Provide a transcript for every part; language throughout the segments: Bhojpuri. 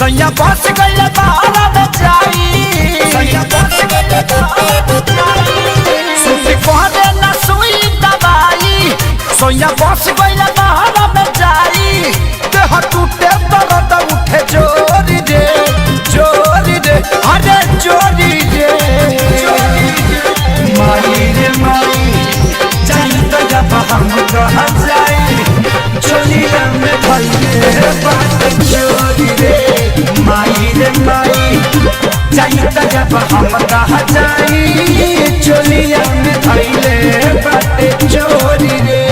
सैया बस गइल बाहर में जाई सैया बस गइल बाहर में जाई सुत कोहरे ना सुई दवाई सैया बस गइल बाहर में जाई देह टूटे दर्द उठे जोरी दे अरे जोरी दे माई रे माई जाई तो जब हम कहाँ जाई चोलिया में भइले बात जोरी रे माई रे माई जाई तो जब हम कहाँ जाई चोलिया में भइले बात जोरी रे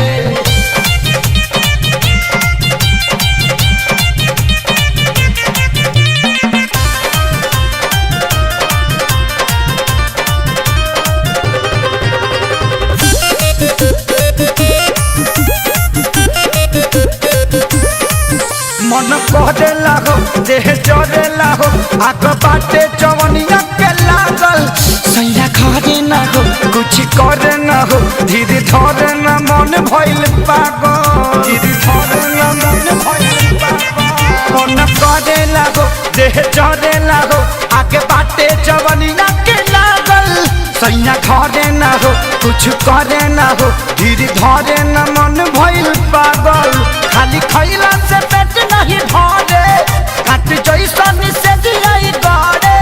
मन कहते लागो देह चरे लागो आग बाटे जवनिया के लागल सैया घरे ना हो कुछ करे ना हो धीरे धरे ना मन भइल पागल धीरे धरे ना मन भइल पागल मन कहते लागो देह चरे लागो आग बाटे जवनिया के लागल सैया घरे ना हो कुछ करे ना हो धीरे धरे ना मन भइल पागल खाली खैला से पेट नहीं भरे काट जैसन से दियाई गड़े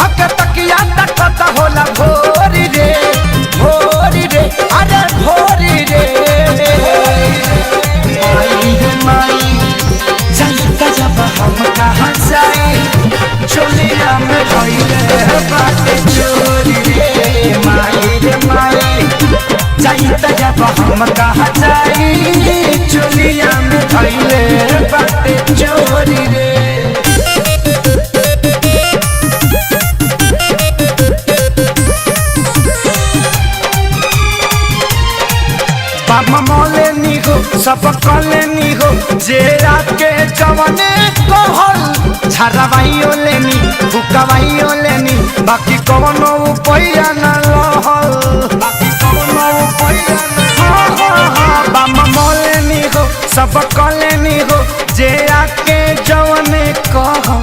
हक तकिया तकत होला भोरी रे अरे भोरी रे माई रे माई जाई त जब हम कहाँ जाई चोलिया में भइले बाटे चोरी रे माई रे माई जाई त जब हम कहाँ जाई चोलिया में भइले बाटे चोरी रे बाबा मोले नी हो सब कले नी हो जे आके जवने कहल झरवाइयो लेनी भुकवाइयो लेनी बाकी कवनो उपाया न लहल बाकी कवनो उपाया न बाबा मोले नी हो सब कले नी हो जे आके जवने कहल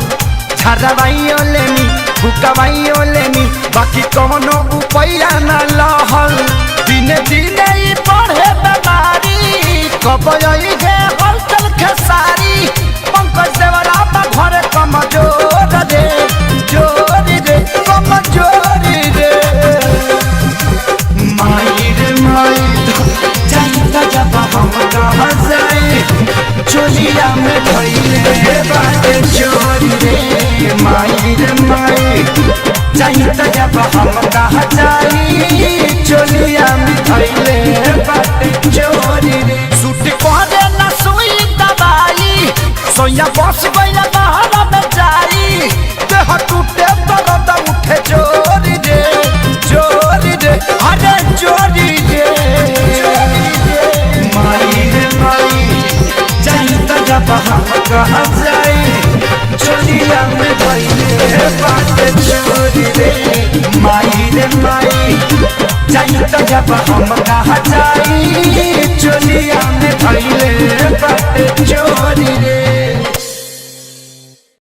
झरवाइयो लेनी भुकवाइयो लेनी बाकी कवनो उपाया न लहल दिने दिने ही बढ़े बीमारी कब आई है हलचल खेसारी पंकज देवरा बा घरे कमजोर रे जोरी रे कमजोरी रे माई रे माई जाई त जब हम कहाँ जाई चोलिया में भइले बाटे चोरी रे माई रे माई जाई त जब हम कहाँ जाई चोलिया में भइले बाटे चोरी रे सूट कोहरे ना सुई दवाई सोया बस गइल बाहर में जाई देह टूटे दर्द उठे जोरी रे अरे जोरी रे माई रे माई जाई त जब हम कहाँ जाई चोलिया में भइले बाटे चोरी रे माई रे माई जाई त जब हम कहाँ जाई चोलिया में भइले बाटे चोरी